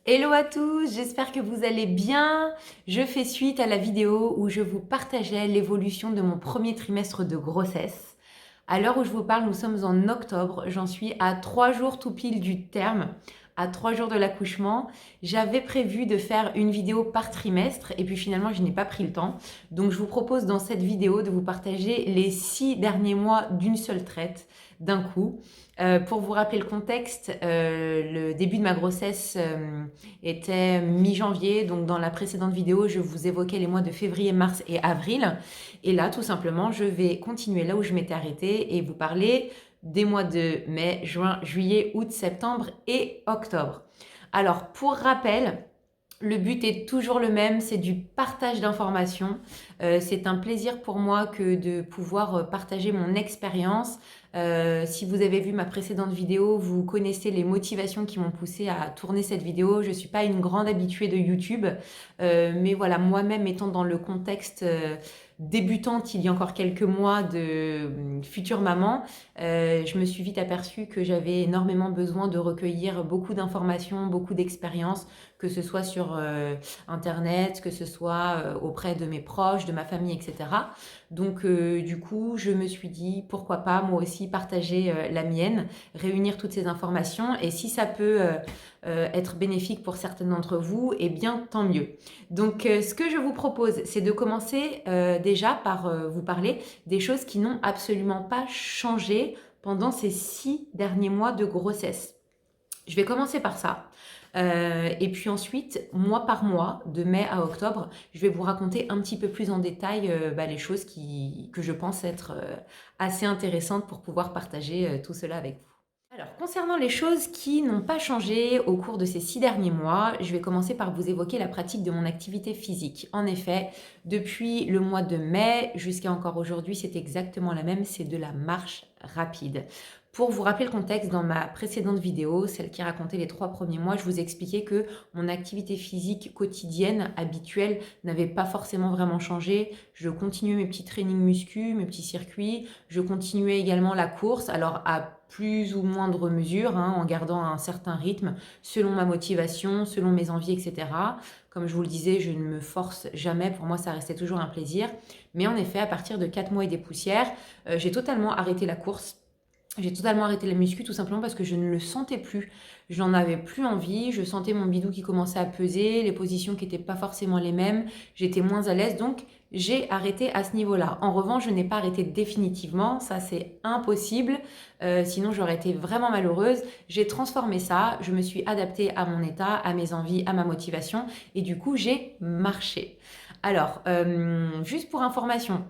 Hello à tous, j'espère que vous allez bien. Je fais suite à la vidéo où je vous partageais l'évolution de mon premier trimestre de grossesse. À l'heure où je vous parle, nous sommes en octobre. J'en suis à 3 jours tout pile du terme, à 3 jours de l'accouchement. J'avais prévu de faire une vidéo par trimestre et puis finalement, je n'ai pas pris le temps. Donc, je vous propose dans cette vidéo de vous partager les 6 derniers mois d'une seule traite, d'un coup. Pour vous rappeler le contexte, le début de ma grossesse était mi-janvier. Donc, dans la précédente vidéo, je vous évoquais les mois de février, mars et avril. Et là, tout simplement, je vais continuer là où je m'étais arrêtée et vous parler des mois de mai, juin, juillet, août, septembre et octobre. Alors, pour rappel, le but est toujours le même, c'est du partage d'informations. C'est un plaisir pour moi que de pouvoir partager mon expérience. Si vous avez vu ma précédente vidéo, vous connaissez les motivations qui m'ont poussé à tourner cette vidéo. Je ne suis pas une grande habituée de YouTube, mais voilà, moi-même étant dans le contexte débutante il y a encore quelques mois de future maman, je me suis vite aperçue que j'avais énormément besoin de recueillir beaucoup d'informations, beaucoup d'expériences, que ce soit sur Internet, que ce soit auprès de mes proches, de ma famille, etc. Donc du coup, je me suis dit, pourquoi pas moi aussi partager la mienne, réunir toutes ces informations, et si ça peut être bénéfique pour certaines d'entre vous, eh bien tant mieux. Donc ce que je vous propose, c'est de commencer déjà par vous parler des choses qui n'ont absolument pas changé pendant ces 6 derniers mois de grossesse. Je vais commencer par ça. Et puis ensuite, mois par mois, de mai à octobre, je vais vous raconter un petit peu plus en détail les choses que je pense être assez intéressantes pour pouvoir partager tout cela avec vous. Alors, concernant les choses qui n'ont pas changé au cours de ces 6 derniers mois, je vais commencer par vous évoquer la pratique de mon activité physique. En effet, depuis le mois de mai jusqu'à encore aujourd'hui, c'est exactement la même, c'est de la marche rapide. Pour vous rappeler le contexte, dans ma précédente vidéo, celle qui racontait les 3 premiers mois, je vous expliquais que mon activité physique quotidienne, habituelle, n'avait pas forcément vraiment changé. Je continuais mes petits trainings muscu, mes petits circuits. Je continuais également la course, alors à plus ou moindre mesure, en gardant un certain rythme, selon ma motivation, selon mes envies, etc. Comme je vous le disais, je ne me force jamais. Pour moi, ça restait toujours un plaisir. Mais en effet, à partir de 4 mois et des poussières, j'ai totalement arrêté la course. J'ai totalement arrêté la muscu tout simplement parce que je ne le sentais plus. J'en avais plus envie. Je sentais mon bidou qui commençait à peser, les positions qui n'étaient pas forcément les mêmes. J'étais moins à l'aise. Donc, j'ai arrêté à ce niveau-là. En revanche, je n'ai pas arrêté définitivement. Ça, c'est impossible. Sinon, j'aurais été vraiment malheureuse. J'ai transformé ça. Je me suis adaptée à mon état, à mes envies, à ma motivation. Et du coup, j'ai marché. Alors, juste pour information,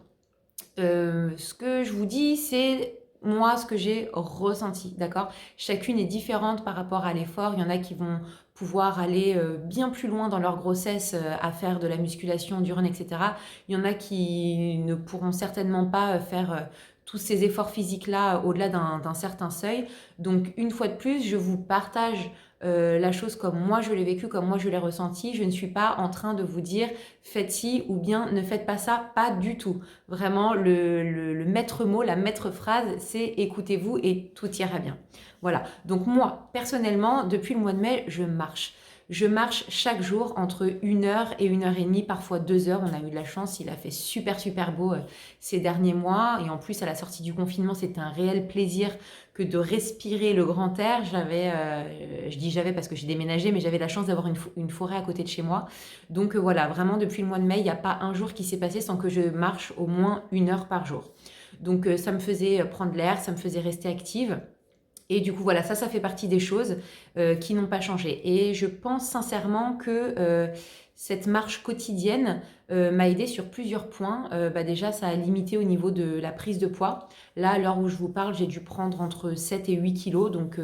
ce que je vous dis, c'est moi ce que j'ai ressenti, d'accord? Chacune est différente par rapport à l'effort. Il y en a qui vont pouvoir aller bien plus loin dans leur grossesse à faire de la musculation, du run, etc. Il y en a qui ne pourront certainement pas faire tous ces efforts physiques-là au-delà d'un certain seuil. Donc, une fois de plus, je vous partage la chose comme moi je l'ai vécu, comme moi je l'ai ressenti. Je ne suis pas en train de vous dire faites ci ou bien ne faites pas ça, pas du tout. Vraiment, le maître mot, la maître phrase, c'est écoutez-vous et tout ira bien. Voilà. Donc moi, personnellement, depuis le mois de mai, je marche. Je marche chaque jour entre 1 heure et 1 heure et demie, parfois 2 heures. On a eu de la chance, il a fait super super beau ces derniers mois. Et en plus, à la sortie du confinement, c'était un réel plaisir que de respirer le grand air. Je dis j'avais parce que j'ai déménagé, mais j'avais la chance d'avoir une forêt à côté de chez moi. Donc voilà, vraiment depuis le mois de mai, il n'y a pas un jour qui s'est passé sans que je marche au moins 1 heure par jour. Donc ça me faisait prendre l'air, ça me faisait rester active. Et du coup, voilà, ça fait partie des choses qui n'ont pas changé. Et je pense sincèrement que cette marche quotidienne m'a aidée sur plusieurs points. Déjà, ça a limité au niveau de la prise de poids. Là, à l'heure où je vous parle, j'ai dû prendre entre 7 et 8 kilos, donc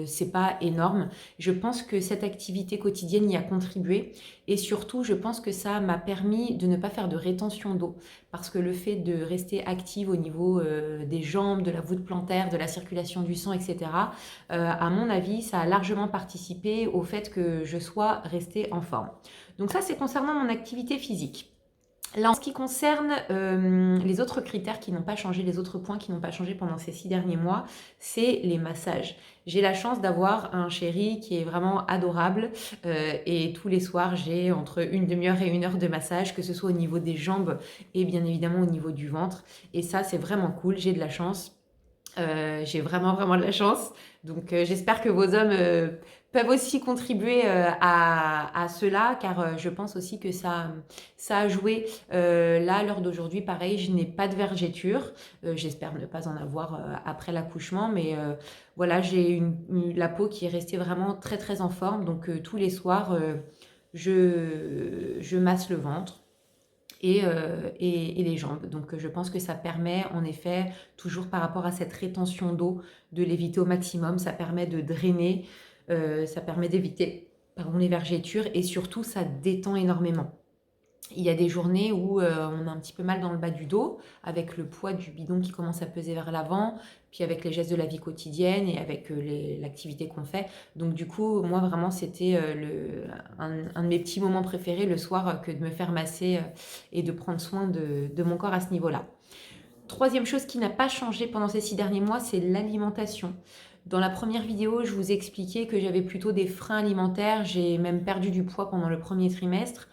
c'est pas énorme. Je pense que cette activité quotidienne y a contribué. Et surtout, je pense que ça m'a permis de ne pas faire de rétention d'eau. Parce que le fait de rester active au niveau des jambes, de la voûte plantaire, de la circulation du sang, etc., à mon avis, ça a largement participé au fait que je sois restée en forme. Donc ça, c'est concernant mon activité physique. Là, en ce qui concerne les autres critères qui n'ont pas changé, les autres points qui n'ont pas changé pendant ces 6 derniers mois, c'est les massages. J'ai la chance d'avoir un chéri qui est vraiment adorable et tous les soirs, j'ai entre une demi-heure et 1 heure de massage, que ce soit au niveau des jambes et bien évidemment au niveau du ventre. Et ça, c'est vraiment cool, j'ai de la chance. J'ai vraiment de la chance. Donc j'espère que vos hommes peuvent aussi contribuer à cela, car je pense aussi que ça a joué. Là, à l'heure d'aujourd'hui, pareil, je n'ai pas de vergéture. J'espère ne pas en avoir après l'accouchement, mais voilà, j'ai la peau qui est restée vraiment très en forme. Donc tous les soirs, je masse le ventre et les jambes. Donc je pense que ça permet en effet, toujours par rapport à cette rétention d'eau, de l'éviter au maximum. Ça permet de drainer, ça permet d'éviter les vergetures et surtout ça détend énormément. Il y a des journées où on a un petit peu mal dans le bas du dos, avec le poids du bidon qui commence à peser vers l'avant, puis avec les gestes de la vie quotidienne et avec l'activité qu'on fait. Donc du coup, moi vraiment, c'était un de mes petits moments préférés le soir que de me faire masser et de prendre soin de mon corps à ce niveau-là. Troisième chose qui n'a pas changé pendant ces 6 derniers mois, c'est l'alimentation. Dans la première vidéo, je vous expliquais que j'avais plutôt des freins alimentaires. J'ai même perdu du poids pendant le premier trimestre.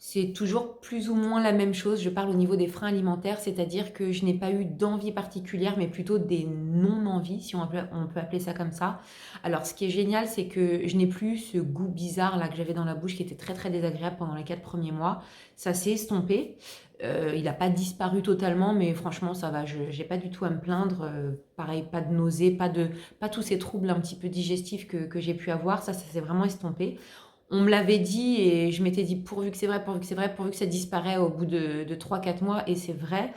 C'est toujours plus ou moins la même chose. Je parle au niveau des freins alimentaires, c'est-à-dire que je n'ai pas eu d'envie particulière, mais plutôt des non-envies, si on peut appeler ça comme ça. Alors, ce qui est génial, c'est que je n'ai plus ce goût bizarre là que j'avais dans la bouche qui était très désagréable pendant les 4 premiers mois. Ça s'est estompé. Il n'a pas disparu totalement, mais franchement, ça va. Je n'ai pas du tout à me plaindre. Pareil, pas de nausées, pas tous ces troubles un petit peu digestifs que j'ai pu avoir. Ça s'est vraiment estompé. On me l'avait dit et je m'étais dit pourvu que c'est vrai, pourvu que ça disparaît au bout de 3-4 mois, et c'est vrai.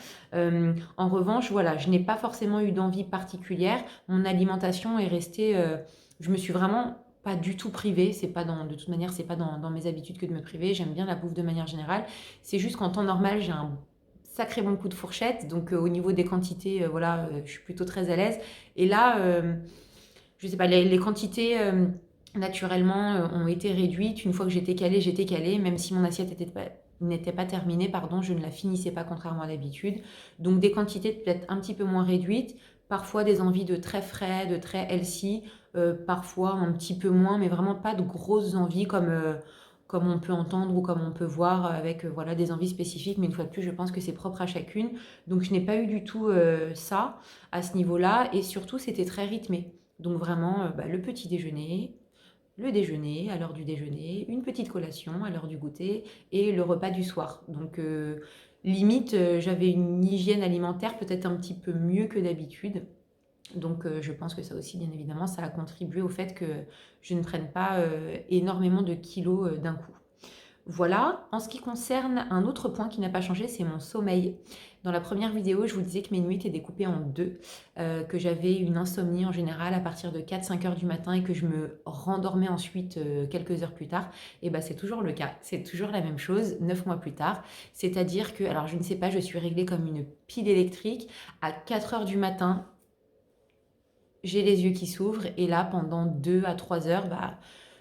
En revanche, voilà, je n'ai pas forcément eu d'envie particulière. Mon alimentation est restée... je me suis vraiment pas du tout privée. De toute manière, c'est pas dans mes habitudes que de me priver. J'aime bien la bouffe de manière générale. C'est juste qu'en temps normal, j'ai un sacré bon coup de fourchette. Donc au niveau des quantités, voilà, je suis plutôt très à l'aise. Et là, je sais pas, les quantités... naturellement ont été réduites. Une fois que j'étais calée, même si mon assiette n'était pas terminée, pardon, je ne la finissais pas contrairement à d'habitude. Donc des quantités peut-être un petit peu moins réduites, parfois des envies de très frais, de très healthy, parfois un petit peu moins, mais vraiment pas de grosses envies comme on peut entendre ou comme on peut voir avec voilà, des envies spécifiques. Mais une fois de plus, je pense que c'est propre à chacune. Donc je n'ai pas eu du tout ça à ce niveau-là, et surtout c'était très rythmé. Donc vraiment le petit déjeuner, le déjeuner, à l'heure du déjeuner, une petite collation à l'heure du goûter et le repas du soir. Donc limite, j'avais une hygiène alimentaire peut-être un petit peu mieux que d'habitude. Donc je pense que ça aussi, bien évidemment, ça a contribué au fait que je ne prenne pas énormément de kilos d'un coup. Voilà, en ce qui concerne un autre point qui n'a pas changé, c'est mon sommeil. Dans la première vidéo, je vous disais que mes nuits étaient découpées en deux, que j'avais une insomnie en général à partir de 4-5 heures du matin et que je me rendormais ensuite quelques heures plus tard. Et bien c'est toujours le cas, c'est toujours la même chose 9 mois plus tard. C'est-à-dire que, alors je ne sais pas, je suis réglée comme une pile électrique. À 4 heures du matin, j'ai les yeux qui s'ouvrent et là pendant 2 à 3 heures,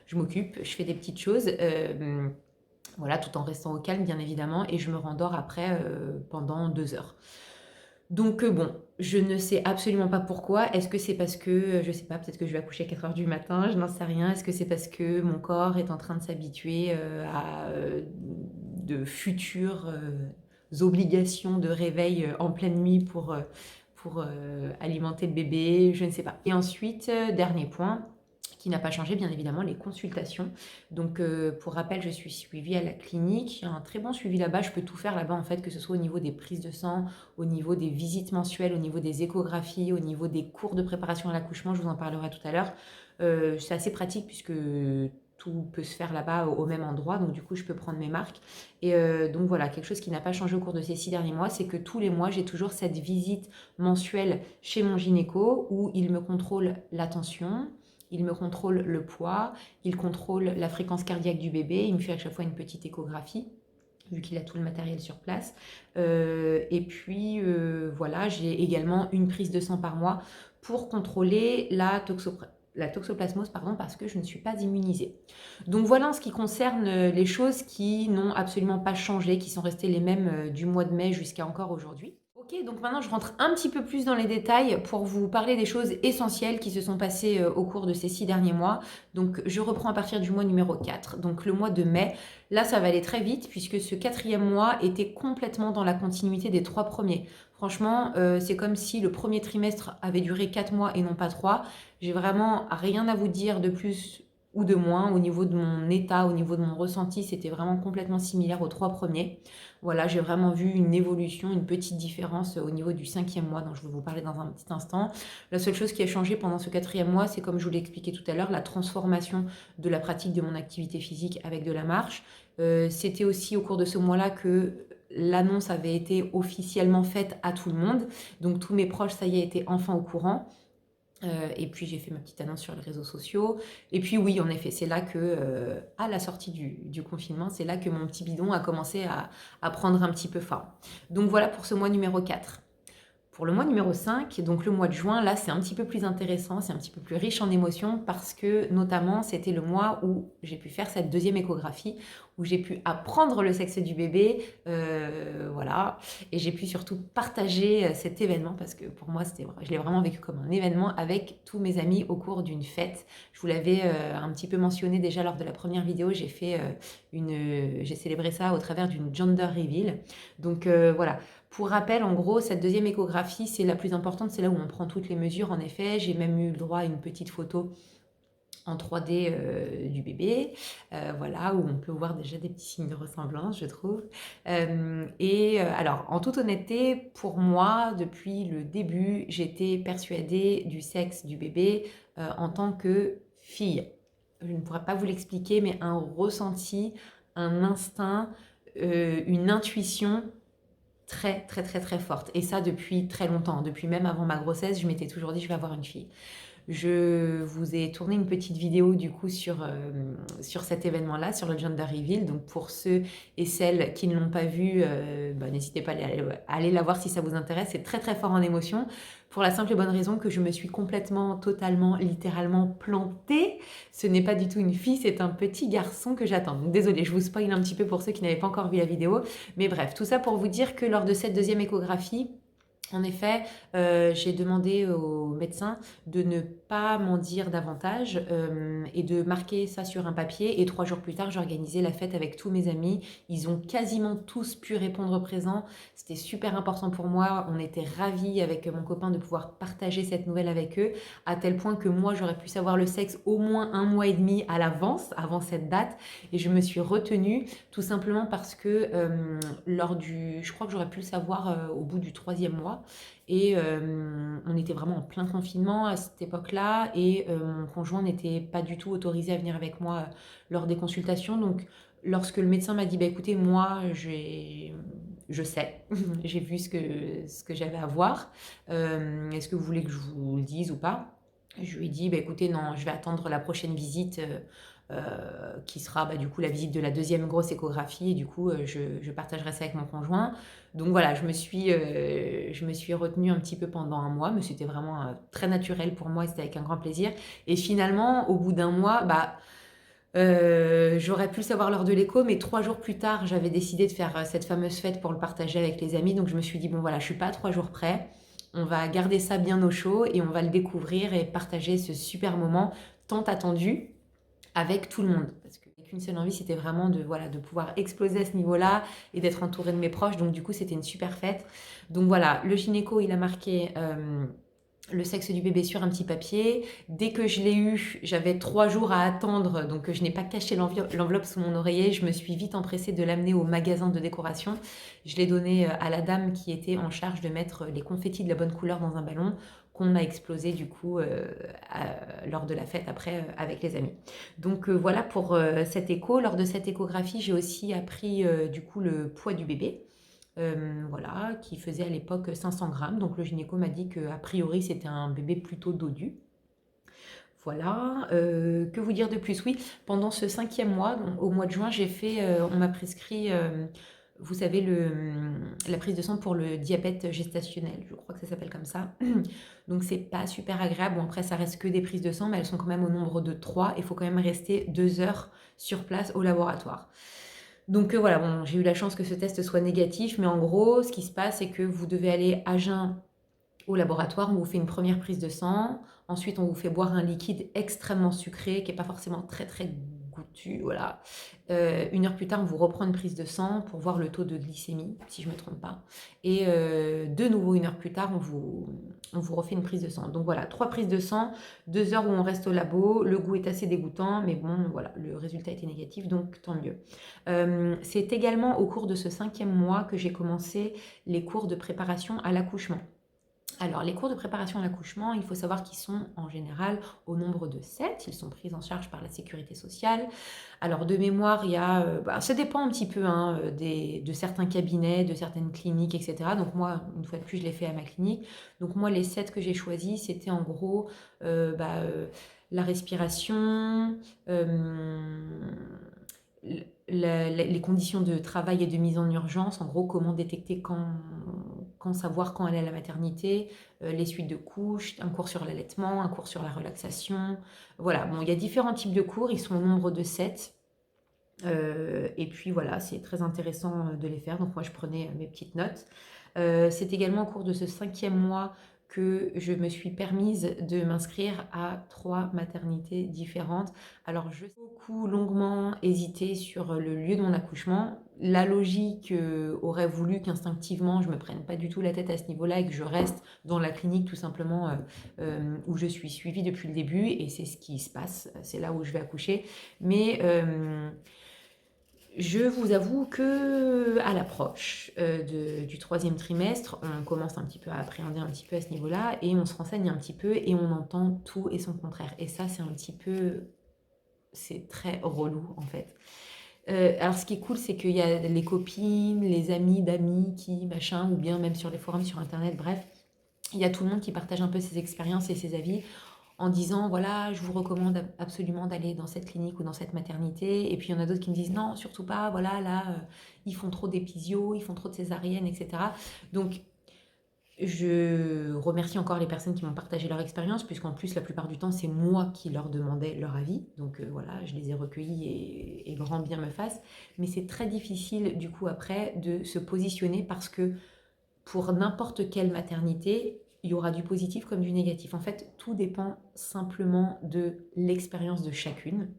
je m'occupe, je fais des petites choses. Voilà, tout en restant au calme, bien évidemment, et je me rendors après pendant 2 heures. Donc bon, je ne sais absolument pas pourquoi. Est-ce que c'est parce que, je sais pas, peut-être que je vais accoucher à 4 heures du matin, je n'en sais rien. Est-ce que c'est parce que mon corps est en train de s'habituer à de futures obligations de réveil en pleine nuit pour alimenter le bébé? Je ne sais pas. Et ensuite, dernier point, qui n'a pas changé, bien évidemment, les consultations. Donc, pour rappel, je suis suivie à la clinique. Il y a un très bon suivi là-bas. Je peux tout faire là-bas, en fait, que ce soit au niveau des prises de sang, au niveau des visites mensuelles, au niveau des échographies, au niveau des cours de préparation à l'accouchement. Je vous en parlerai tout à l'heure. C'est assez pratique puisque tout peut se faire là-bas au même endroit. Donc, du coup, je peux prendre mes marques. Et donc, voilà, quelque chose qui n'a pas changé au cours de ces 6 derniers mois, c'est que tous les mois, j'ai toujours cette visite mensuelle chez mon gynéco où il me contrôle la tension, il me contrôle le poids, il contrôle la fréquence cardiaque du bébé, il me fait à chaque fois une petite échographie, vu qu'il a tout le matériel sur place. Et puis, voilà, j'ai également une prise de sang par mois pour contrôler la la toxoplasmose, pardon, parce que je ne suis pas immunisée. Donc voilà en ce qui concerne les choses qui n'ont absolument pas changé, qui sont restées les mêmes du mois de mai jusqu'à encore aujourd'hui. Ok, donc maintenant je rentre un petit peu plus dans les détails pour vous parler des choses essentielles qui se sont passées au cours de ces 6 derniers mois. Donc je reprends à partir du mois numéro 4, donc le mois de mai. Là ça va aller très vite puisque ce 4e mois était complètement dans la continuité des 3 premiers. Franchement, c'est comme si le premier trimestre avait duré 4 mois et non pas 3. J'ai vraiment rien à vous dire de plus ou de moins au niveau de mon état, au niveau de mon ressenti. C'était vraiment complètement similaire aux 3 premiers. Voilà, j'ai vraiment vu une évolution, une petite différence au niveau du 5e mois dont je vais vous parler dans un petit instant. La seule chose qui a changé pendant ce 4e mois, c'est comme je vous l'ai expliqué tout à l'heure, la transformation de la pratique de mon activité physique avec de la marche. C'était aussi au cours de ce mois-là que l'annonce avait été officiellement faite à tout le monde. Donc tous mes proches, ça y est, étaient enfin au courant. Et puis j'ai fait ma petite annonce sur les réseaux sociaux. Et puis oui, en effet, c'est là que, à la sortie du confinement, c'est là que mon petit bidon a commencé à prendre un petit peu forme. Donc voilà pour ce mois numéro 4. Pour le mois numéro 5, donc le mois de juin, là c'est un petit peu plus intéressant, c'est un petit peu plus riche en émotions parce que notamment c'était le mois où j'ai pu faire cette deuxième échographie, où j'ai pu apprendre le sexe du bébé, voilà, et j'ai pu surtout partager cet événement parce que pour moi je l'ai vraiment vécu comme un événement avec tous mes amis au cours d'une fête. Je vous l'avais un petit peu mentionné déjà lors de la première vidéo, j'ai célébré ça au travers d'une gender reveal. Donc voilà. Pour rappel, en gros, cette deuxième échographie, c'est la plus importante, c'est là où on prend toutes les mesures, en effet. J'ai même eu le droit à une petite photo en 3D du bébé, voilà, où on peut voir déjà des petits signes de ressemblance, je trouve. Alors, en toute honnêteté, pour moi, depuis le début, j'étais persuadée du sexe du bébé en tant que fille. Je ne pourrais pas vous l'expliquer, mais un ressenti, un instinct, une intuition très très très très forte, et ça depuis très longtemps, depuis même avant ma grossesse, je m'étais toujours dit je vais avoir une fille. Je vous ai tourné une petite vidéo du coup sur cet événement-là, sur le Gender Reveal. Donc pour ceux et celles qui ne l'ont pas vu, n'hésitez pas à aller la voir si ça vous intéresse. C'est très très fort en émotion, pour la simple et bonne raison que je me suis complètement, totalement, littéralement plantée. Ce n'est pas du tout une fille, c'est un petit garçon que j'attends. Donc désolée, je vous spoil un petit peu pour ceux qui n'avaient pas encore vu la vidéo. Mais bref, tout ça pour vous dire que lors de cette deuxième échographie, en effet, j'ai demandé au médecin de ne pas m'en dire davantage et de marquer ça sur un papier. Et 3 jours plus tard, j'ai organisé la fête avec tous mes amis. Ils ont quasiment tous pu répondre présent. C'était super important pour moi. On était ravis avec mon copain de pouvoir partager cette nouvelle avec eux, à tel point que moi, j'aurais pu savoir le sexe au moins 1 mois et demi à l'avance, avant cette date. Et je me suis retenue tout simplement parce que je crois que j'aurais pu le savoir au bout du 3e mois. Et on était vraiment en plein confinement à cette époque-là, et mon conjoint n'était pas du tout autorisé à venir avec moi lors des consultations. Donc lorsque le médecin m'a dit bah, écoutez, moi je sais, j'ai vu ce que j'avais à voir, est-ce que vous voulez que je vous le dise ou pas? Je lui ai dit bah, écoutez, non, je vais attendre la prochaine visite qui sera du coup la visite de la deuxième grosse échographie, et du coup je partagerai ça avec mon conjoint. Donc voilà, je me suis retenue un petit peu pendant 1 mois, mais c'était vraiment très naturel pour moi, c'était avec un grand plaisir. Et finalement, au bout d'1 mois, j'aurais pu le savoir lors de l'écho, mais 3 jours plus tard, j'avais décidé de faire cette fameuse fête pour le partager avec les amis. Donc je me suis dit bon voilà, je suis pas à 3 jours près, on va garder ça bien au chaud et on va le découvrir et partager ce super moment tant attendu avec tout le monde. Parce qu'une seule envie, c'était vraiment de pouvoir exploser à ce niveau-là et d'être entourée de mes proches. Donc du coup, c'était une super fête. Donc voilà, le gynéco, il a marqué le sexe du bébé sur un petit papier. Dès que je l'ai eu, j'avais 3 jours à attendre, donc je n'ai pas caché l'enveloppe sous mon oreiller. Je me suis vite empressée de l'amener au magasin de décoration. Je l'ai donné à la dame qui était en charge de mettre les confettis de la bonne couleur dans un ballon qu'on a explosé du coup lors de la fête après avec les amis. Donc voilà pour cette écho. Lors de cette échographie, j'ai aussi appris du coup le poids du bébé. Voilà, qui faisait à l'époque 500 grammes. Donc le gynéco m'a dit qu'a priori c'était un bébé plutôt dodu. Voilà, que vous dire de plus? Oui, pendant ce 5e mois, donc au mois de juin, on m'a prescrit vous savez, la prise de sang pour le diabète gestationnel, je crois que ça s'appelle comme ça. Donc c'est pas super agréable. Bon, après, ça reste que des prises de sang, mais elles sont quand même au nombre de 3. Il faut quand même rester 2 heures sur place au laboratoire. Donc voilà, bon, j'ai eu la chance que ce test soit négatif, mais en gros, ce qui se passe, c'est que vous devez aller à jeun au laboratoire, on vous fait une première prise de sang, ensuite on vous fait boire un liquide extrêmement sucré, qui n'est pas forcément très très goûtu, voilà. 1 heure plus tard, on vous reprend une prise de sang pour voir le taux de glycémie, si je ne me trompe pas. Et de nouveau, 1 heure plus tard, on vous refait une prise de sang. Donc voilà, 3 prises de sang, 2 heures où on reste au labo. Le goût est assez dégoûtant, mais bon, voilà, le résultat était négatif, donc tant mieux. C'est également au cours de ce 5e mois que j'ai commencé les cours de préparation à l'accouchement. Alors, les cours de préparation à l'accouchement, il faut savoir qu'ils sont en général au nombre de 7. Ils sont pris en charge par la sécurité sociale. Alors, de mémoire, il y a, ça dépend un petit peu hein, de certains cabinets, de certaines cliniques, etc. Donc, moi, une fois de plus, je l'ai fait à ma clinique. Donc, moi, les 7 que j'ai choisis, c'était en gros la respiration, les conditions de travail et de mise en urgence, en gros, comment détecter quand savoir quand aller à la maternité, les suites de couches, un cours sur l'allaitement, un cours sur la relaxation. Voilà, bon, il y a différents types de cours, ils sont au nombre de 7. Et puis voilà, c'est très intéressant de les faire. Donc moi, je prenais mes petites notes. C'est également au cours de ce 5e mois que je me suis permise de m'inscrire à 3 maternités différentes. Alors, je beaucoup longuement hésité sur le lieu de mon accouchement. La logique aurait voulu qu'instinctivement, je me prenne pas du tout la tête à ce niveau-là et que je reste dans la clinique tout simplement où je suis suivie depuis le début. Et c'est ce qui se passe, c'est là où je vais accoucher. Mais je vous avoue que à l'approche du 3e trimestre, on commence un petit peu à appréhender un petit peu à ce niveau-là et on se renseigne un petit peu et on entend tout et son contraire. Et ça, c'est un petit peu... C'est très relou en fait. Alors ce qui est cool, c'est qu'il y a les copines, les amis d'amis qui, machin, ou bien même sur les forums, sur Internet, bref, il y a tout le monde qui partage un peu ses expériences et ses avis en disant voilà, je vous recommande absolument d'aller dans cette clinique ou dans cette maternité. Et puis il y en a d'autres qui me disent non, surtout pas, voilà, là, ils font trop d'épisio, ils font trop de césariennes, etc. Donc je remercie encore les personnes qui m'ont partagé leur expérience, puisqu'en plus, la plupart du temps, c'est moi qui leur demandais leur avis. Donc voilà, je les ai recueillis et grand bien me fasse. Mais c'est très difficile, du coup, après, de se positionner parce que pour n'importe quelle maternité, il y aura du positif comme du négatif. En fait, tout dépend simplement de l'expérience de chacune.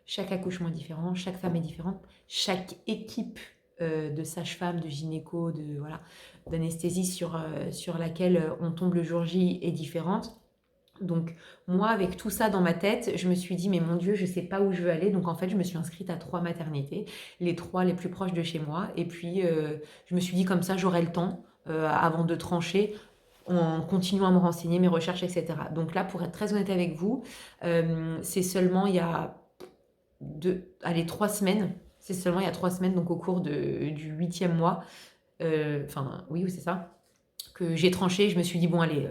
Chaque accouchement est différent, chaque femme est différente, chaque équipe de sage-femme, de gynéco, voilà, d'anesthésie sur laquelle on tombe le jour J est différente. Donc moi, avec tout ça dans ma tête, je me suis dit, mais mon Dieu, je ne sais pas où je veux aller. Donc en fait, je me suis inscrite à 3 maternités, les 3 les plus proches de chez moi. Et puis, je me suis dit, comme ça, j'aurai le temps, avant de trancher, en continuant à me renseigner, mes recherches, etc. Donc là, pour être très honnête avec vous, c'est seulement il y a 3 semaines. C'est seulement il y a 3 semaines, donc au cours du 8e mois, enfin, oui, c'est ça, que j'ai tranché. Je me suis dit, bon, allez,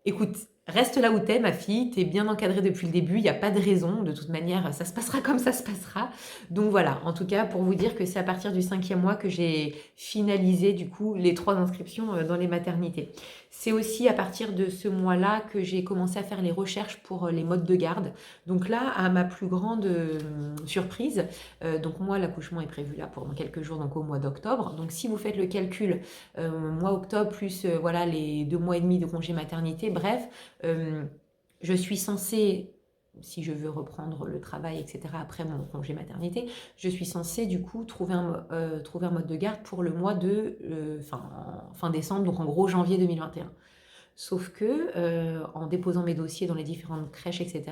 écoute, reste là où t'es, ma fille, t'es bien encadrée depuis le début, il n'y a pas de raison, de toute manière, ça se passera comme ça se passera. Donc voilà, en tout cas, pour vous dire que c'est à partir du 5e mois que j'ai finalisé, du coup, les 3 inscriptions dans les maternités. C'est aussi à partir de ce mois-là que j'ai commencé à faire les recherches pour les modes de garde. Donc là, à ma plus grande surprise, donc moi, l'accouchement est prévu là pour dans quelques jours, donc au mois d'octobre. Donc si vous faites le calcul, mois octobre plus voilà les 2 mois et demi de congé maternité, bref, je suis censée, si je veux reprendre le travail, etc., après mon congé maternité, je suis censée du coup trouver un mode de garde pour le mois de fin décembre, donc en gros janvier 2021. Sauf que en déposant mes dossiers dans les différentes crèches, etc.,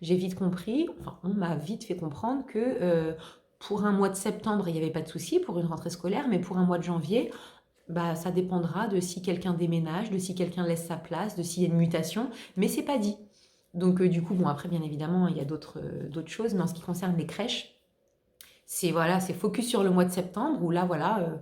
j'ai vite compris, enfin on m'a vite fait comprendre que pour un mois de septembre, il n'y avait pas de souci pour une rentrée scolaire, mais pour un mois de janvier, bah, ça dépendra de si quelqu'un déménage, de si quelqu'un laisse sa place, de s'il y a une mutation, mais c'est pas dit. Donc du coup, bon après bien évidemment, il y a d'autres choses, mais en ce qui concerne les crèches, c'est voilà, c'est focus sur le mois de septembre où là voilà,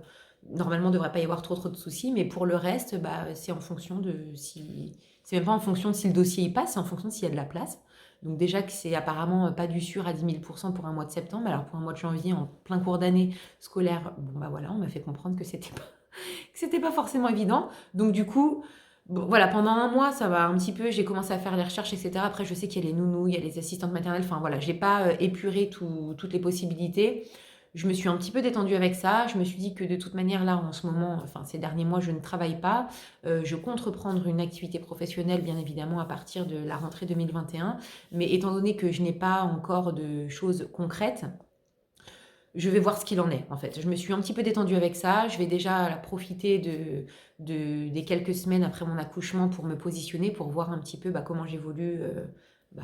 normalement il ne devrait pas y avoir trop de soucis, mais pour le reste, bah, c'est en fonction de si c'est même pas en fonction de si le dossier y passe, c'est en fonction de s'il y a de la place. Donc déjà que c'est apparemment pas du sûr à 10 000% pour un mois de septembre. Alors pour un mois de janvier, en plein cours d'année scolaire, bon bah voilà, on m'a fait comprendre que c'était pas forcément évident. Donc du coup, bon, voilà, pendant un mois, ça va un petit peu, j'ai commencé à faire les recherches, etc. Après, je sais qu'il y a les nounous, il y a les assistantes maternelles, enfin voilà, j'ai pas épuré toutes les possibilités. Je me suis un petit peu détendue avec ça. Je me suis dit que de toute manière, là, en ce moment, enfin ces derniers mois, je ne travaille pas. Je compte reprendre une activité professionnelle, bien évidemment, à partir de la rentrée 2021. Mais étant donné que je n'ai pas encore de choses concrètes, je vais voir ce qu'il en est, en fait. Je me suis un petit peu détendue avec ça. Je vais déjà profiter des quelques semaines après mon accouchement pour me positionner, pour voir un petit peu comment j'évolue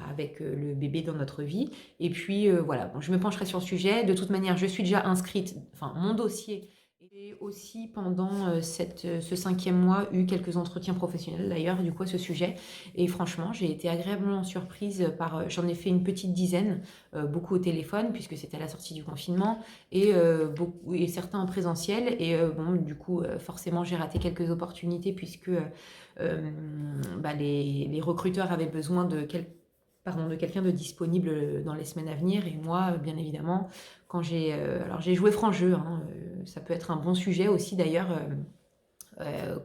avec le bébé dans notre vie. Et puis, voilà, bon, je me pencherai sur le sujet. De toute manière, je suis déjà inscrite, enfin, mon dossier. Et aussi, pendant ce 5e mois, eu quelques entretiens professionnels, d'ailleurs, du coup, à ce sujet. Et franchement, j'ai été agréablement surprise j'en ai fait une petite dizaine, beaucoup au téléphone, puisque c'était à la sortie du confinement, et certains en présentiel. Et bon, du coup, forcément, j'ai raté quelques opportunités, puisque les recruteurs avaient besoin de quelqu'un de disponible dans les semaines à venir. Et moi, bien évidemment, quand alors j'ai joué franc jeu, hein, ça peut être un bon sujet aussi d'ailleurs. Euh,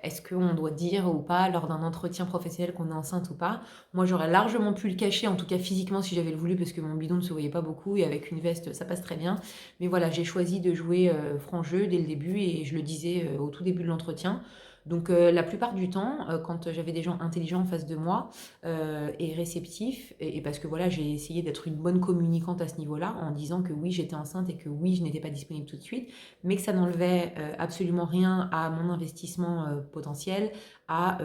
Est-ce qu'on doit dire ou pas lors d'un entretien professionnel qu'on est enceinte ou pas? Moi, j'aurais largement pu le cacher, en tout cas physiquement, si j'avais le voulu, parce que mon bidon ne se voyait pas beaucoup et avec une veste, ça passe très bien. Mais voilà, j'ai choisi de jouer franc jeu dès le début et je le disais au tout début de l'entretien. Donc la plupart du temps, quand j'avais des gens intelligents en face de moi et réceptifs, et parce que voilà, j'ai essayé d'être une bonne communicante à ce niveau-là, en disant que oui, j'étais enceinte et que oui, je n'étais pas disponible tout de suite, mais que ça n'enlevait absolument rien à mon investissement potentiel, à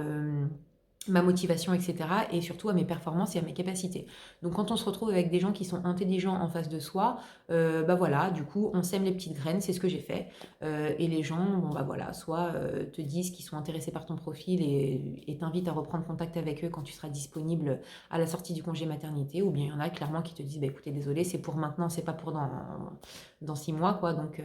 ma motivation, etc. Et surtout à mes performances et à mes capacités. Donc quand on se retrouve avec des gens qui sont intelligents en face de soi, voilà, du coup, on sème les petites graines, c'est ce que j'ai fait. Et les gens, bon bah voilà, soit te disent qu'ils sont intéressés par ton profil et t'invitent à reprendre contact avec eux quand tu seras disponible à la sortie du congé maternité, ou bien il y en a clairement qui te disent, bah écoutez, désolé, c'est pour maintenant, c'est pas pour dans 6 mois, quoi, donc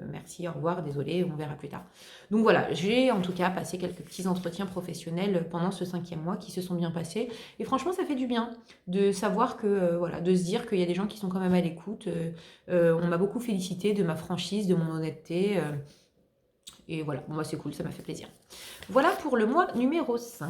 merci, au revoir, désolé, on verra plus tard. Donc voilà, j'ai en tout cas passé quelques petits entretiens professionnels pendant ce 5e mois qui se sont bien passés. Et franchement, ça fait du bien de savoir que, voilà, de se dire qu'il y a des gens qui sont quand même à l'écoute. On m'a beaucoup félicité de ma franchise, de mon honnêteté. Et voilà, bon, bah, c'est cool, ça m'a fait plaisir. Voilà pour le mois numéro 5.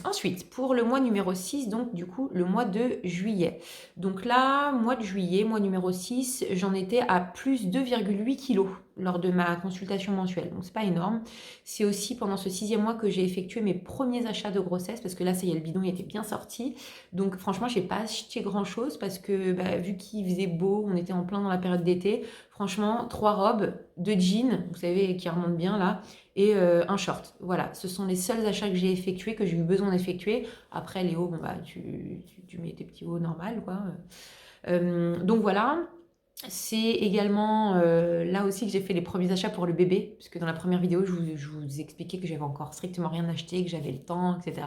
Ensuite, pour le mois numéro 6, donc du coup, le mois de juillet. Donc là, mois de juillet, mois numéro 6, j'en étais à plus 2,8 kilos lors de ma consultation mensuelle. Donc c'est pas énorme. C'est aussi pendant ce 6e mois que j'ai effectué mes premiers achats de grossesse, parce que là, ça y est, le bidon il était bien sorti. Donc franchement, j'ai pas acheté grand-chose, parce que vu qu'il faisait beau, on était en plein dans la période d'été. Franchement, 3 robes, 2 jeans, vous savez, qui remontent bien là, et un short. Voilà, ce sont les seuls achats que j'ai effectués, que j'ai eu besoin d'effectuer. Après, les hauts, bon, bah, tu mets tes petits hauts normal, quoi. Donc voilà. C'est également là aussi que j'ai fait les premiers achats pour le bébé, puisque dans la première vidéo, je vous expliquais que j'avais encore strictement rien acheté, que j'avais le temps, etc.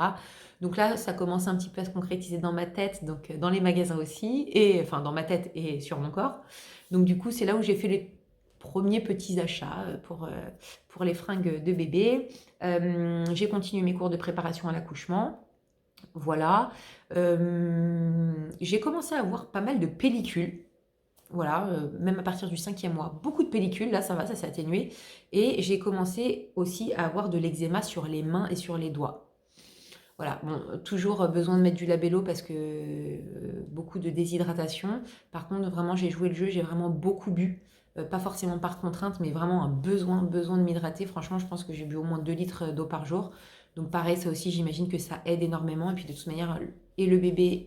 Donc là, ça commence un petit peu à se concrétiser dans ma tête, donc dans les magasins aussi, et enfin dans ma tête et sur mon corps. Donc du coup, c'est là où j'ai fait les premiers petits achats pour les fringues de bébé. J'ai continué mes cours de préparation à l'accouchement. Voilà. J'ai commencé à avoir pas mal de pellicules. Voilà, même à partir du 5e mois, beaucoup de pellicules, là ça va, ça s'est atténué. Et j'ai commencé aussi à avoir de l'eczéma sur les mains et sur les doigts. Voilà, bon, toujours besoin de mettre du labello parce que beaucoup de déshydratation. Par contre, vraiment, j'ai joué le jeu, j'ai vraiment beaucoup bu. Pas forcément par contrainte, mais vraiment un besoin de m'hydrater. Franchement, je pense que j'ai bu au moins 2 litres d'eau par jour. Donc pareil, ça aussi, j'imagine que ça aide énormément. Et puis de toute manière, et le bébé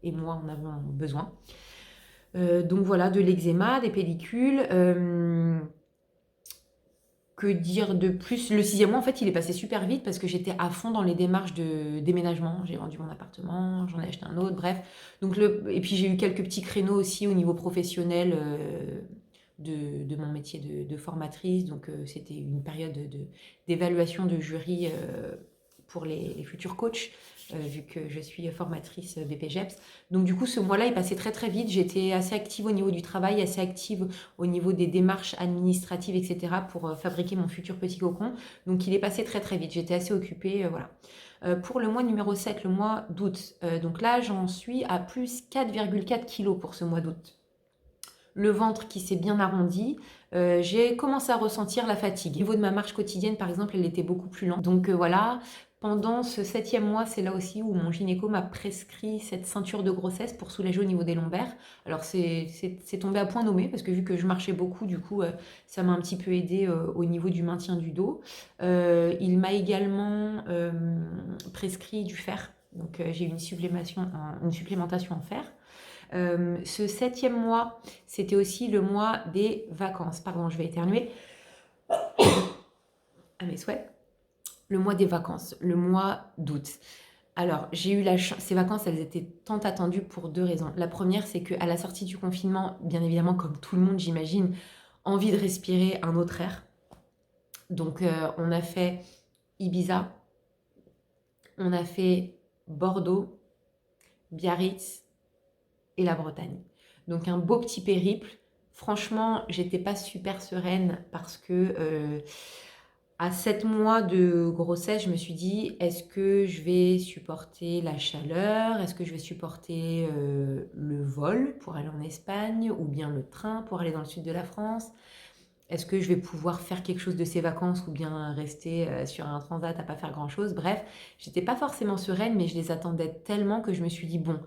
et moi en avons besoin. Donc voilà, de l'eczéma, des pellicules. Que dire de plus? Le 6e mois, en fait, il est passé super vite parce que j'étais à fond dans les démarches de déménagement. J'ai vendu mon appartement, j'en ai acheté un autre, bref. Donc et puis j'ai eu quelques petits créneaux aussi au niveau professionnel de mon métier de formatrice. Donc c'était une période d'évaluation de jury pour les futurs coachs, vu que je suis formatrice BPGEPS. Donc du coup, ce mois-là est passé très très vite. J'étais assez active au niveau du travail, assez active au niveau des démarches administratives, etc. pour fabriquer mon futur petit cocon. Donc il est passé très très vite. J'étais assez occupée, voilà. Pour le mois numéro 7, le mois d'août, donc là, j'en suis à plus 4,4 kg pour ce mois d'août. Le ventre qui s'est bien arrondi, j'ai commencé à ressentir la fatigue. Au niveau de ma marche quotidienne, par exemple, elle était beaucoup plus lente. Donc voilà, pendant ce 7e mois, c'est là aussi où mon gynéco m'a prescrit cette ceinture de grossesse pour soulager au niveau des lombaires. Alors c'est tombé à point nommé parce que vu que je marchais beaucoup, du coup, ça m'a un petit peu aidé au niveau du maintien du dos. Il m'a également prescrit du fer. Donc j'ai eu une supplémentation en fer. Ce 7e mois, c'était aussi le mois des vacances. Pardon, je vais éternuer. À mes souhaits. Le mois des vacances, le mois d'août. Alors, j'ai eu la chance. Ces vacances, elles étaient tant attendues pour 2 raisons. La première, c'est qu'à la sortie du confinement, bien évidemment, comme tout le monde, j'imagine, envie de respirer un autre air. Donc, on a fait Ibiza, on a fait Bordeaux, Biarritz et la Bretagne. Donc un beau petit périple. Franchement, j'étais pas super sereine parce que à 7 mois de grossesse, je me suis dit, est-ce que je vais supporter la chaleur? Est-ce que je vais supporter le vol pour aller en Espagne ou bien le train pour aller dans le sud de la France? Est-ce que je vais pouvoir faire quelque chose de ces vacances ou bien rester sur un transat à pas faire grand-chose? Bref, j'étais pas forcément sereine, mais je les attendais tellement que je me suis dit, bon,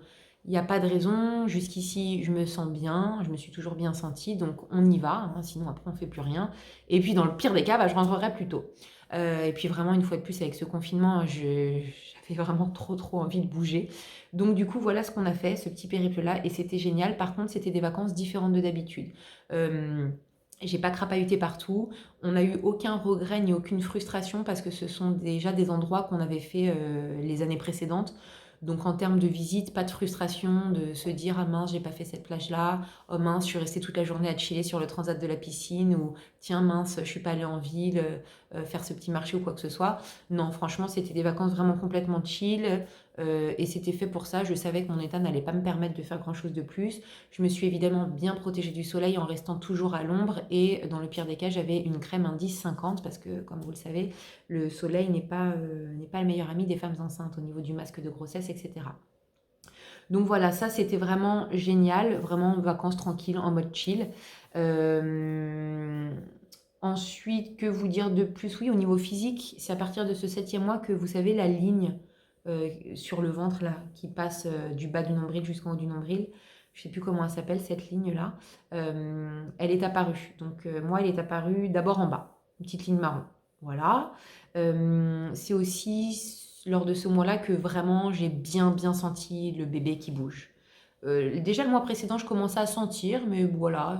il n'y a pas de raison, jusqu'ici je me sens bien, je me suis toujours bien sentie, donc on y va, hein, sinon après on ne fait plus rien. Et puis dans le pire des cas, bah, je rentrerai plus tôt. Et puis vraiment, une fois de plus, avec ce confinement, j'avais vraiment trop envie de bouger. Donc du coup, voilà ce qu'on a fait, ce petit périple-là, et c'était génial. Par contre, c'était des vacances différentes de d'habitude. J'ai pas crapahuté partout, on n'a eu aucun regret ni aucune frustration parce que ce sont déjà des endroits qu'on avait fait les années précédentes. Donc en termes de visite, pas de frustration de se dire ah mince j'ai pas fait cette plage là, oh mince je suis restée toute la journée à chiller sur le transat de la piscine ou tiens mince je suis pas allée en ville faire ce petit marché ou quoi que ce soit. Non franchement c'était des vacances vraiment complètement chill et c'était fait pour ça. Je savais que mon état n'allait pas me permettre de faire grand chose de plus. Je me suis évidemment bien protégée du soleil en restant toujours à l'ombre et dans le pire des cas j'avais une crème indice 50 parce que comme vous le savez le soleil n'est pas le meilleur ami des femmes enceintes au niveau du masque de grossesse, etc. Donc voilà, ça c'était vraiment génial, vraiment vacances tranquilles, en mode chill. Ensuite, que vous dire de plus? Oui, au niveau physique, c'est à partir de ce 7e mois que vous savez la ligne sur le ventre là, qui passe du bas du nombril jusqu'en haut du nombril. Je ne sais plus comment elle s'appelle cette ligne-là. Elle est apparue. Donc moi, elle est apparue d'abord en bas, une petite ligne marron. Voilà. C'est aussi lors de ce mois-là que vraiment j'ai bien senti le bébé qui bouge. Déjà le mois précédent, je commençais à sentir, mais voilà,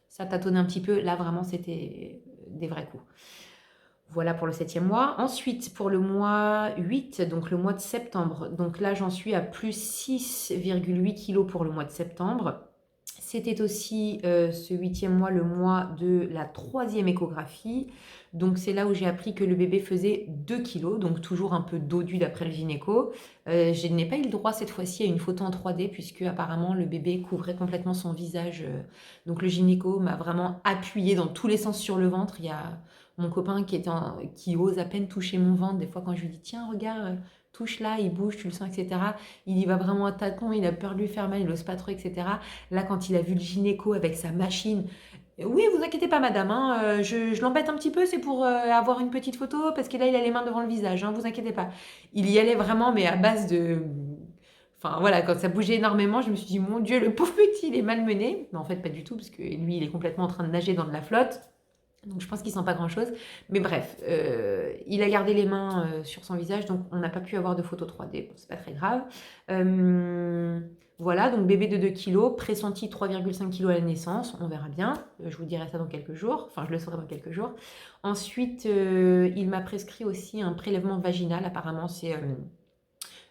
ça tâtonnait un petit peu. Là, vraiment, c'était des vrais coups. Voilà pour le 7e mois. Ensuite, pour le mois 8, donc le mois de septembre. Donc là, j'en suis à plus 6,8 kg pour le mois de septembre. C'était aussi ce 8e mois, le mois de la 3e échographie. Donc c'est là où j'ai appris que le bébé faisait 2 kg, donc toujours un peu dodu d'après le gynéco. Je n'ai pas eu le droit cette fois-ci à une photo en 3D puisque apparemment le bébé couvrait complètement son visage. Donc le gynéco m'a vraiment appuyé dans tous les sens sur le ventre. Il y a mon copain qui ose à peine toucher mon ventre. Des fois quand je lui dis tiens regarde, touche là, il bouge, tu le sens, etc. Il y va vraiment à tâtons, il a peur de lui faire mal, il n'ose pas trop, etc. Là, quand il a vu le gynéco avec sa machine, oui, vous inquiétez pas, madame, hein, je l'embête un petit peu, c'est pour avoir une petite photo, parce que là, il a les mains devant le visage, hein, vous inquiétez pas. Il y allait vraiment, mais à base de... Enfin voilà, quand ça bougeait énormément, je me suis dit, mon Dieu, le pauvre petit, il est malmené. Mais en fait, pas du tout, parce que lui, il est complètement en train de nager dans de la flotte. Donc je pense qu'il sent pas grand chose. Mais bref, il a gardé les mains sur son visage, donc on n'a pas pu avoir de photo 3D. Bon, c'est pas très grave. Voilà, donc bébé de 2 kg, pressenti 3,5 kg à la naissance. On verra bien. Je vous dirai ça dans quelques jours. Enfin, je le saurai dans quelques jours. Ensuite, il m'a prescrit aussi un prélèvement vaginal. Apparemment, c'est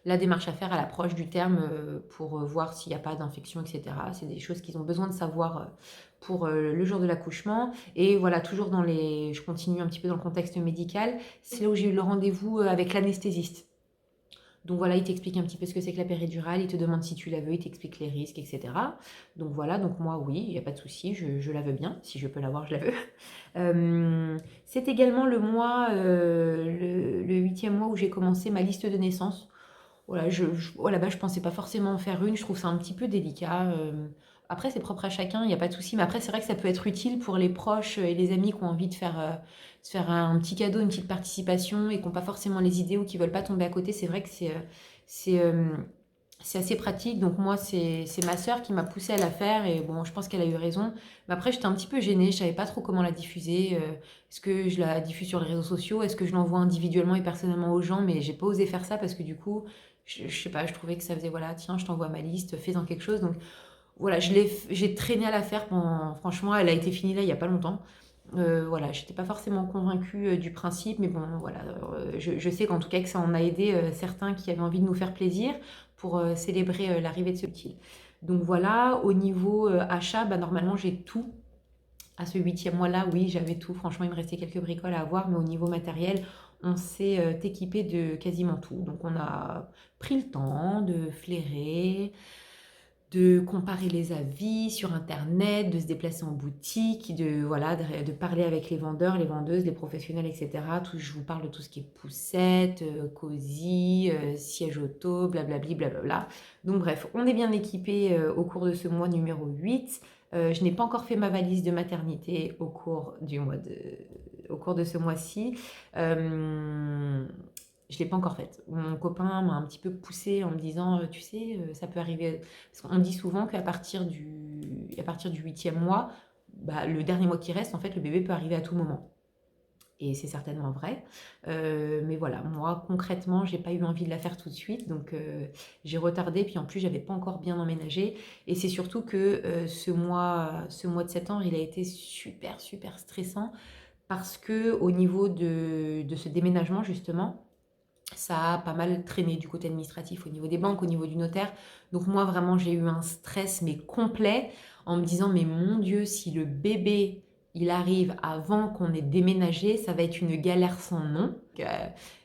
la démarche à faire à l'approche du terme pour voir s'il n'y a pas d'infection, etc. C'est des choses qu'ils ont besoin de savoir pour le jour de l'accouchement. Et voilà, toujours je continue un petit peu dans le contexte médical, c'est là où j'ai eu le rendez-vous avec l'anesthésiste. Donc voilà, il t'explique un petit peu ce que c'est que la péridurale, il te demande si tu la veux, il t'explique les risques, etc. Donc voilà, donc moi oui, il n'y a pas de souci, je la veux bien, si je peux l'avoir, je la veux. C'est également le mois, le 8e mois où j'ai commencé ma liste de naissance. Voilà, à la base, je pensais pas forcément en faire une, je trouve ça un petit peu délicat. Après, c'est propre à chacun, il n'y a pas de souci. Mais après, c'est vrai que ça peut être utile pour les proches et les amis qui ont envie de se faire un petit cadeau, une petite participation et qui n'ont pas forcément les idées ou qui veulent pas tomber à côté. C'est vrai que c'est, euh, c'est assez pratique. Donc moi, c'est ma sœur qui m'a poussée à la faire et bon, je pense qu'elle a eu raison. Mais après, j'étais un petit peu gênée, je savais pas trop comment la diffuser. Est-ce que je la diffuse sur les réseaux sociaux? Est-ce que je l'envoie individuellement et personnellement aux gens? Mais j'ai pas osé faire ça parce que du coup, je sais pas, je trouvais que ça faisait, voilà, tiens, je t'envoie ma liste, fais-en quelque chose. Donc voilà, j'ai traîné à la faire pendant, franchement, elle a été finie là il y a pas longtemps. Voilà, j'étais pas forcément convaincue du principe, mais bon, voilà, je sais qu'en tout cas que ça en a aidé certains qui avaient envie de nous faire plaisir pour célébrer l'arrivée de ce utile. Donc voilà, au niveau achat, bah, normalement j'ai tout. À ce 8e mois-là, oui, j'avais tout. Franchement, il me restait quelques bricoles à avoir, mais au niveau matériel, on s'est équipé de quasiment tout. Donc on a pris le temps de flairer, de comparer les avis sur internet, de se déplacer en boutique, voilà, de parler avec les vendeurs, les vendeuses, les professionnels, etc. Je vous parle de tout ce qui est poussette, cosy, siège auto, blablabli, blablabla. Donc bref, on est bien équipé au cours de ce mois numéro 8. Je n'ai pas encore fait ma valise de maternité au cours de ce mois-ci. Je ne l'ai pas encore faite. Mon copain m'a un petit peu poussé en me disant, tu sais, ça peut arriver. Parce qu'on dit souvent qu'à à partir du 8e mois, bah, le dernier mois qui reste, en fait, le bébé peut arriver à tout moment. Et c'est certainement vrai. Mais voilà, moi, concrètement, j'ai pas eu envie de la faire tout de suite. Donc, j'ai retardé. Puis en plus, j'avais pas encore bien emménagé. Et c'est surtout que ce mois de septembre, il a été super, super stressant. Parce que au niveau de ce déménagement, justement, ça a pas mal traîné du côté administratif, au niveau des banques, au niveau du notaire. Donc moi, vraiment, j'ai eu un stress, mais complet, en me disant, mais mon Dieu, si le bébé, il arrive avant qu'on ait déménagé, ça va être une galère sans nom.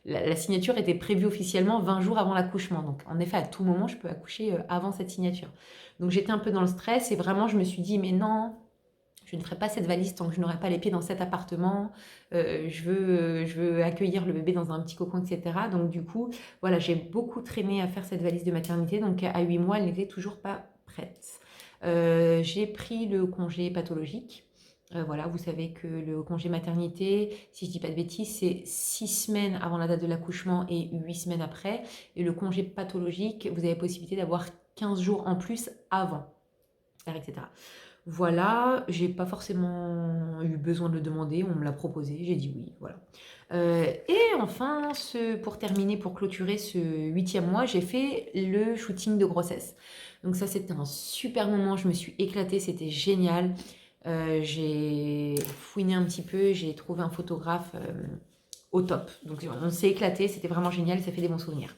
La signature était prévue officiellement 20 jours avant l'accouchement. Donc en effet, à tout moment, je peux accoucher avant cette signature. Donc j'étais un peu dans le stress et vraiment, je me suis dit, mais non, je ne ferai pas cette valise tant que je n'aurai pas les pieds dans cet appartement. Je veux accueillir le bébé dans un petit cocon, etc. Donc du coup, voilà, j'ai beaucoup traîné à faire cette valise de maternité. Donc à 8 mois, elle n'était toujours pas prête. J'ai pris le congé pathologique. Voilà, vous savez que le congé maternité, si je ne dis pas de bêtises, c'est 6 semaines avant la date de l'accouchement et 8 semaines après. Et le congé pathologique, vous avez possibilité d'avoir 15 jours en plus avant, etc. Voilà, j'ai pas forcément eu besoin de le demander, on me l'a proposé, j'ai dit oui, voilà. Et enfin, pour terminer, pour clôturer ce 8e mois, j'ai fait le shooting de grossesse. Donc ça, c'était un super moment, je me suis éclatée, c'était génial. J'ai fouiné un petit peu, j'ai trouvé un photographe au top. Donc on s'est éclaté, c'était vraiment génial, ça fait des bons souvenirs.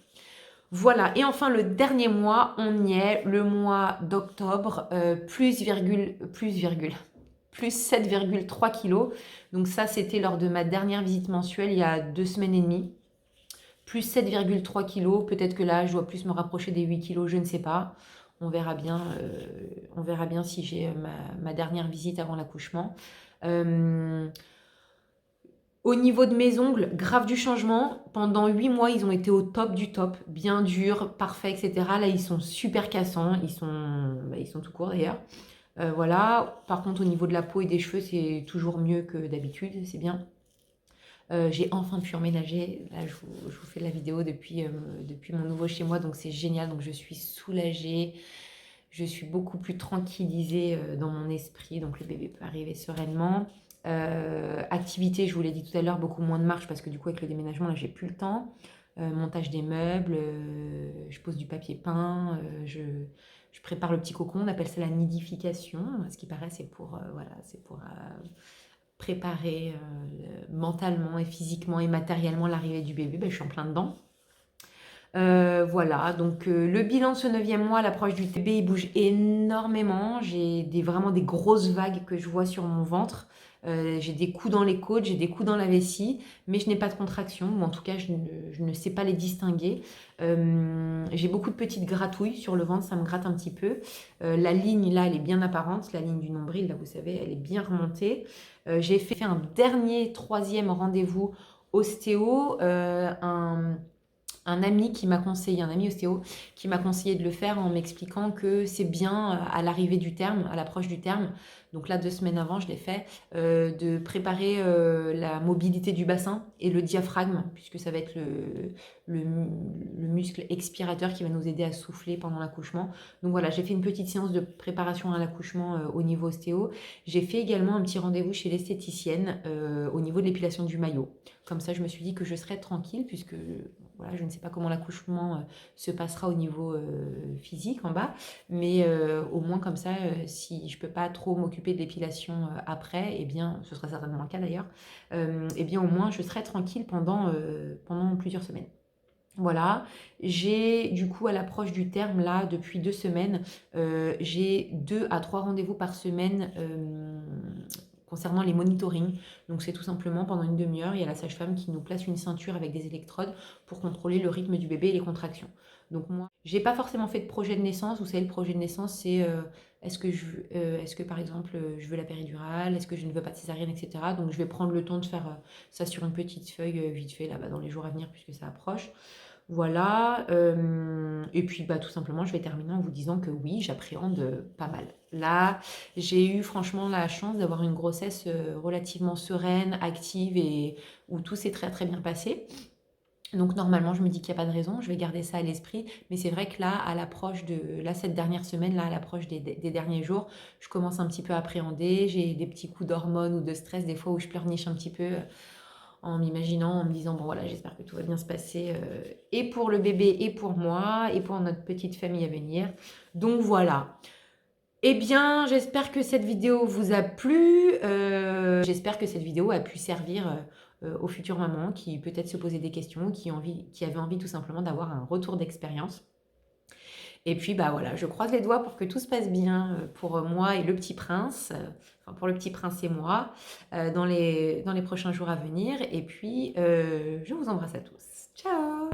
Voilà, et enfin le dernier mois, on y est, le mois d'octobre, plus 7,3 kilos. Donc ça, c'était lors de ma dernière visite mensuelle il y a 2 semaines et demie. Plus 7,3 kilos, peut-être que là, je dois plus me rapprocher des 8 kilos, je ne sais pas. On verra bien si j'ai ma dernière visite avant l'accouchement. Au niveau de mes ongles, grave du changement. Pendant 8 mois, ils ont été au top du top, bien durs, parfaits, etc. Là, ils sont super cassants, ils sont tout courts d'ailleurs. Voilà. Par contre, au niveau de la peau et des cheveux, c'est toujours mieux que d'habitude, c'est bien. J'ai enfin pu emménager. Là, je vous fais la vidéo depuis mon nouveau chez moi, donc c'est génial. Donc je suis soulagée, je suis beaucoup plus tranquillisée dans mon esprit. Donc le bébé peut arriver sereinement. Activité, je vous l'ai dit tout à l'heure, beaucoup moins de marche parce que du coup avec le déménagement là j'ai plus le temps. Montage des meubles, je pose du papier peint, je prépare le petit cocon, on appelle ça la nidification. Ce qui paraît c'est pour préparer mentalement et physiquement et matériellement l'arrivée du bébé. Ben, je suis en plein dedans. Voilà, donc le bilan de ce 9e mois, l'approche du bébé, il bouge énormément. J'ai vraiment des grosses vagues que je vois sur mon ventre. j'ai des coups dans les côtes, j'ai des coups dans la vessie, mais je n'ai pas de contraction, ou en tout cas je ne sais pas les distinguer. J'ai beaucoup de petites gratouilles sur le ventre, ça me gratte un petit peu. La ligne là, elle est bien apparente, la ligne du nombril, là vous savez, elle est bien remontée. J'ai fait un dernier, troisième rendez-vous ostéo, un ami qui m'a conseillé, un ami ostéo, qui m'a conseillé de le faire en m'expliquant que c'est bien à l'arrivée du terme, à l'approche du terme, donc là 2 semaines avant je l'ai fait, de préparer la mobilité du bassin et le diaphragme, puisque ça va être le muscle expirateur qui va nous aider à souffler pendant l'accouchement. Donc voilà, j'ai fait une petite séance de préparation à l'accouchement au niveau ostéo. J'ai fait également un petit rendez-vous chez l'esthéticienne au niveau de l'épilation du maillot. Comme ça, je me suis dit que je serais tranquille puisque voilà, je ne sais pas comment l'accouchement se passera au niveau physique en bas, mais au moins comme ça, si je ne peux pas trop m'occuper de l'épilation après, eh bien, ce sera certainement le cas d'ailleurs, eh bien au moins je serai tranquille pendant plusieurs semaines. Voilà, j'ai du coup à l'approche du terme là depuis 2 semaines, j'ai 2 à 3 rendez-vous par semaine concernant les monitorings. Donc c'est tout simplement pendant une demi-heure, il y a la sage-femme qui nous place une ceinture avec des électrodes pour contrôler le rythme du bébé et les contractions. Donc moi, j'ai pas forcément fait de projet de naissance. Vous savez, le projet de naissance, c'est est-ce que par exemple je veux la péridurale, est-ce que je ne veux pas de césarienne, etc. Donc je vais prendre le temps de faire ça sur une petite feuille vite fait là-bas dans les jours à venir puisque ça approche. Voilà, et puis bah, tout simplement, je vais terminer en vous disant que oui, j'appréhende pas mal. Là, j'ai eu franchement la chance d'avoir une grossesse relativement sereine, active et où tout s'est très très bien passé. Donc normalement, je me dis qu'il n'y a pas de raison, je vais garder ça à l'esprit. Mais c'est vrai que là, à l'approche de là, cette dernière semaine, là, à l'approche des derniers jours, je commence un petit peu à appréhender. J'ai des petits coups d'hormones ou de stress, des fois où je pleurniche un petit peu en m'imaginant, en me disant, bon voilà, j'espère que tout va bien se passer, et pour le bébé, et pour moi, et pour notre petite famille à venir. Donc voilà. Eh bien, j'espère que cette vidéo vous a plu. J'espère que cette vidéo a pu servir aux futures mamans qui peut-être se posaient des questions, qui avaient envie tout simplement d'avoir un retour d'expérience. Et puis, bah voilà, je croise les doigts pour que tout se passe bien pour moi et le petit prince, enfin pour le petit prince et moi, dans les prochains jours à venir. Et puis, je vous embrasse à tous. Ciao!